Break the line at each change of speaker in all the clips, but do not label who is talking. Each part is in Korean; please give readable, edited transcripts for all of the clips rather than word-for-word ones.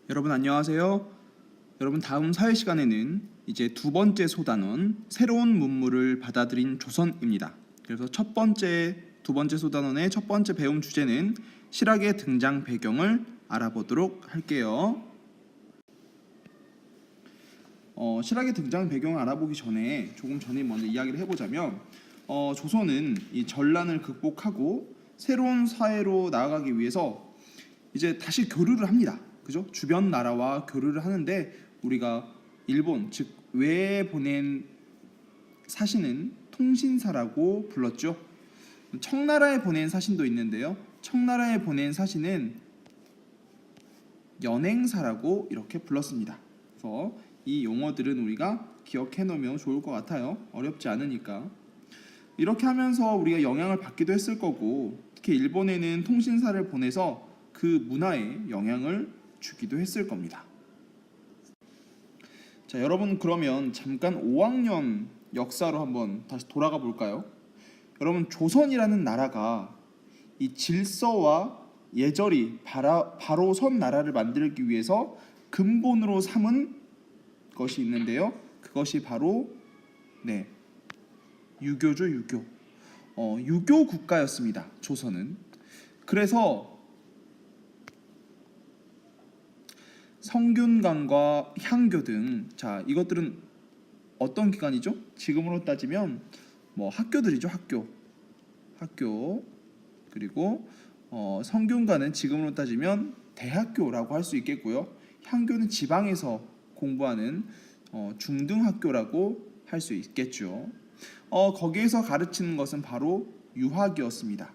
여러분 안녕하세요. 여러분 다음 사회 시간에는 이제 두 번째 소단원 새로운 문물을 받아들인 조선입니다. 그래서 두 번째 소단원의 첫 번째 배움 주제는 실학의 등장 배경을 알아보도록 할게요. 실학의 등장 배경을 알아보기 전에 먼저 이야기를 해보자면 조선은 이 전란을 극복하고 새로운 사회로 나아가기 위해서 이제 다시 교류를 합니다. 그죠? 주변 나라와 교류를 하는데 우리가 일본 즉 외에 보낸 사신은 통신사라고 불렀죠. 청나라에 보낸 사신도 있는데요. 청나라에 보낸 사신은 연행사라고 이렇게 불렀습니다. 그래서 이 용어들은 우리가 기억해 놓으면 좋을 것 같아요. 어렵지 않으니까. 이렇게 하면서 우리가 영향을 받기도 했을 거고, 특히 일본에는 통신사를 보내서 그 문화에 영향을 주기도 했을 겁니다. 자, 여러분 그러면 잠깐 5학년 역사로 한번 다시 돌아가 볼까요? 여러분 조선이라는 나라가 이 질서와 예절이 바로 선 나라를 만들기 위해서 근본으로 삼은 것이 있는데요. 그것이 바로 유교죠, 유교. 유교 국가였습니다. 조선은. 그래서 성균관과 향교 등, 자, 이것들은 어떤 기관이죠? 지금으로 따지면 학교들이죠. 학교. 그리고 성균관은 지금으로 따지면 대학교라고 할 수 있겠고요. 향교는 지방에서 공부하는 중등학교라고 할 수 있겠죠. 거기에서 가르치는 것은 바로 유학이었습니다.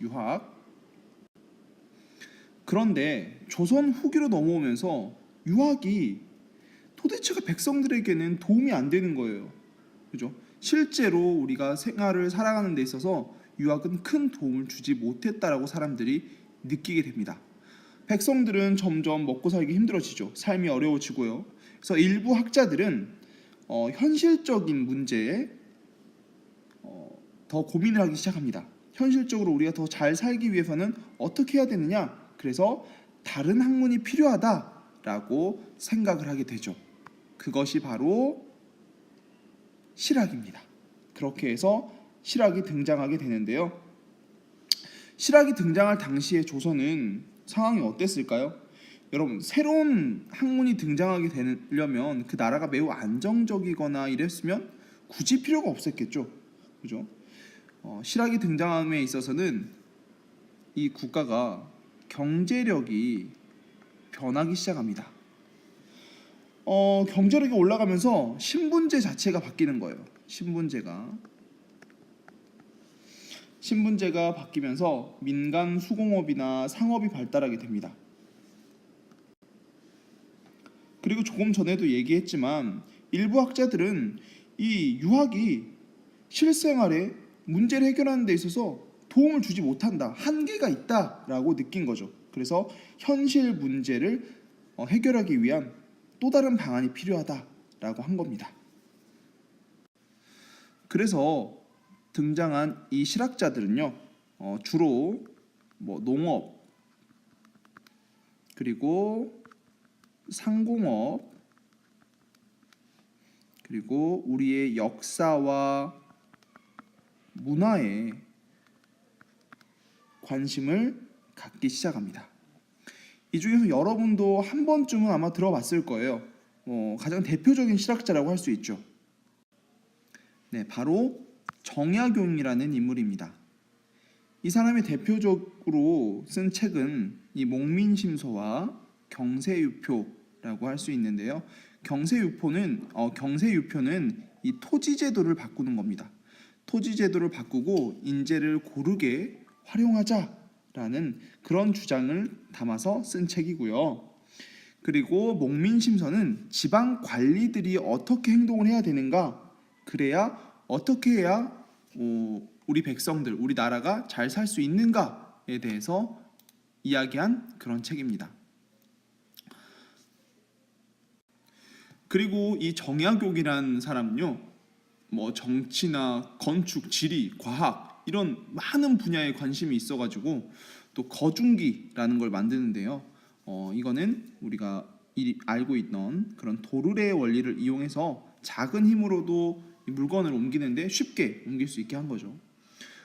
유학. 그런데 조선 후기로 넘어오면서 유학이 도대체가 백성들에게는 도움이 안 되는 거예요. 그죠? 실제로 우리가 생활을 살아가는 데 있어서 유학은 큰 도움을 주지 못했다라고 사람들이 느끼게 됩니다. 백성들은 점점 먹고 살기 힘들어지죠. 삶이 어려워지고요. 그래서 일부 학자들은 현실적인 문제에 더 고민을 하기 시작합니다. 현실적으로 우리가 더 잘 살기 위해서는 어떻게 해야 되느냐? 그래서 다른 학문이 필요하다라고 생각을 하게 되죠. 그것이 바로 실학입니다. 그렇게 해서 실학이 등장하게 되는데요. 실학이 등장할 당시의 조선은 상황이 어땠을까요? 여러분, 새로운 학문이 등장하게 되려면 그 나라가 매우 안정적이거나 이랬으면 굳이 필요가 없었겠죠. 그죠? 실학이 등장함에 있어서는 이 국가가 경제력이 변하기 시작합니다. 경제력이 올라가면서 신분제 자체가 바뀌는 거예요. 신분제가 바뀌면서 민간 수공업이나 상업이 발달하게 됩니다. 그리고 조금 전에도 얘기했지만 일부 학자들은 이 유학이 실생활에 문제를 해결하는 데 있어서 도움을 주지 못한다, 한계가 있다라고 느낀 거죠. 그래서 현실 문제를 해결하기 위한 또 다른 방안이 필요하다라고 한 겁니다. 그래서 등장한 이 실학자들은요, 주로 농업, 그리고 상공업, 그리고 우리의 역사와 문화에 관심을 갖기 시작합니다. 이 중에서 여러분도 한 번쯤은 아마 들어봤을 거예요. 가장 대표적인 실학자라고 할 수 있죠. 네, 바로 정약용이라는 인물입니다. 이 사람이 대표적으로 쓴 책은 이 목민심서와 경세유표라고 할 수 있는데요. 경세유표는 이 토지제도를 바꾸는 겁니다. 토지제도를 바꾸고 인재를 고르게 활용하자라는 그런 주장을 담아서 쓴 책이고요. 그리고 목민심서는 지방 관리들이 어떻게 행동을 해야 되는가, 그래야 어떻게 해야 우리 백성들, 우리 나라가 잘 살 수 있는가에 대해서 이야기한 그런 책입니다. 그리고 이 정약용이라는 사람은요, 정치나 건축, 지리, 과학 이런 많은 분야에 관심이 있어가지고 또 거중기라는 걸 만드는데요. 이거는 우리가 알고 있던 그런 도르래의 원리를 이용해서 작은 힘으로도 이 물건을 옮기는데 쉽게 옮길 수 있게 한 거죠.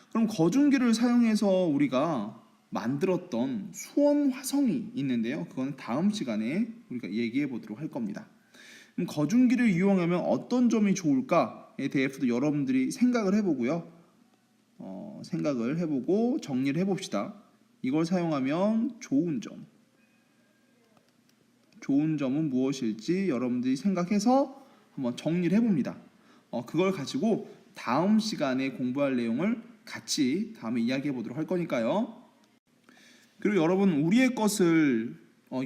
그럼 거중기를 사용해서 우리가 만들었던 수원 화성이 있는데요. 그거는 다음 시간에 우리가 얘기해 보도록 할 겁니다. 그럼 거중기를 이용하면 어떤 점이 좋을까에 대해서도 여러분들이 생각을 해보고요. 생각을 해보고 정리를 해봅시다. 이걸 사용하면 좋은 점은 무엇일지 여러분들이 생각해서 한번 정리를 해봅니다. 그걸 가지고 다음 시간에 공부할 내용을 같이 다음에 이야기해 보도록 할 거니까요. 그리고 여러분, 우리의 것을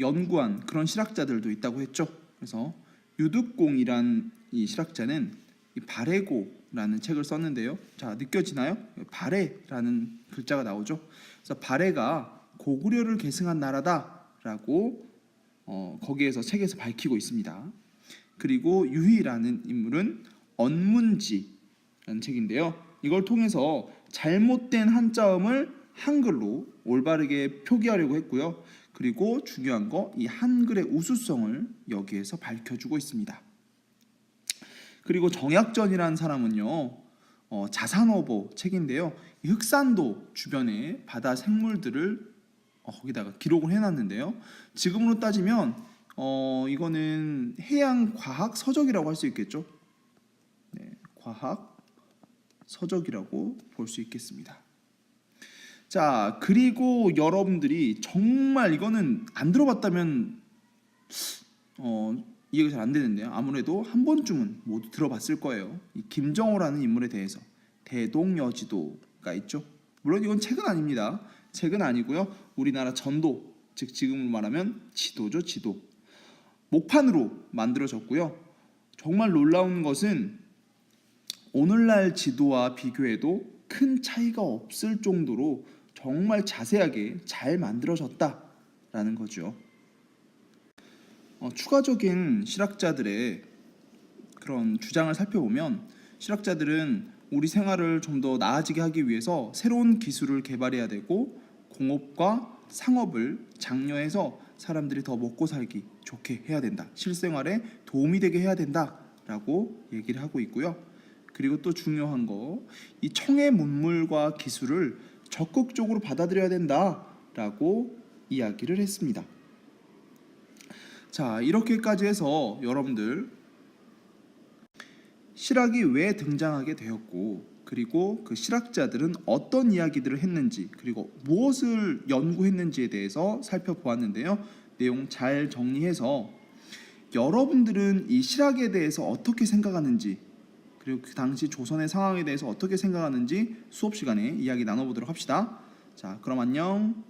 연구한 그런 실학자들도 있다고 했죠. 그래서 유득공이란 이 실학자는 이 바레고라는 책을 썼는데요. 자, 느껴지나요? 바레라는 글자가 나오죠. 그래서 바레가 고구려를 계승한 나라다라고 거기에서 책에서 밝히고 있습니다. 그리고 유희라는 인물은 언문지라는 책인데요. 이걸 통해서 잘못된 한자음을 한글로 올바르게 표기하려고 했고요. 그리고 중요한 거, 이 한글의 우수성을 여기에서 밝혀주고 있습니다. 그리고 정약전이라는 사람은요, 자산어보 책인데요. 이 흑산도 주변의 바다 생물들을 거기다가 기록을 해놨는데요. 지금으로 따지면 이거는 해양 과학 서적이라고 할 수 있겠죠. 네, 과학 서적이라고 볼 수 있겠습니다. 자, 그리고 여러분들이 정말 이거는 안 들어봤다면 이해가 잘 안 되는데요. 아무래도 한 번쯤은 모두 들어봤을 거예요. 이 김정호라는 인물에 대해서 대동여지도가 있죠. 물론 이건 책은 아닙니다. 책은 아니고요. 우리나라 전도, 즉 지금으로 말하면 지도죠, 지도. 목판으로 만들어졌고요. 정말 놀라운 것은 오늘날 지도와 비교해도 큰 차이가 없을 정도로 정말 자세하게 잘 만들어졌다라는 거죠. 추가적인 실학자들의 그런 주장을 살펴보면 실학자들은 우리 생활을 좀 더 나아지게 하기 위해서 새로운 기술을 개발해야 되고 공업과 상업을 장려해서 사람들이 더 먹고 살기 좋게 해야 된다. 실생활에 도움이 되게 해야 된다라고 얘기를 하고 있고요. 그리고 또 중요한 거, 이 청의 문물과 기술을 적극적으로 받아들여야 된다라고 이야기를 했습니다. 자, 이렇게까지 해서 여러분들 실학이 왜 등장하게 되었고, 그리고 그 실학자들은 어떤 이야기들을 했는지, 그리고 무엇을 연구했는지에 대해서 살펴보았는데요. 내용 잘 정리해서 여러분들은 이 실학에 대해서 어떻게 생각하는지, 그리고 그 당시 조선의 상황에 대해서 어떻게 생각하는지 수업 시간에 이야기 나눠보도록 합시다. 자, 그럼 안녕.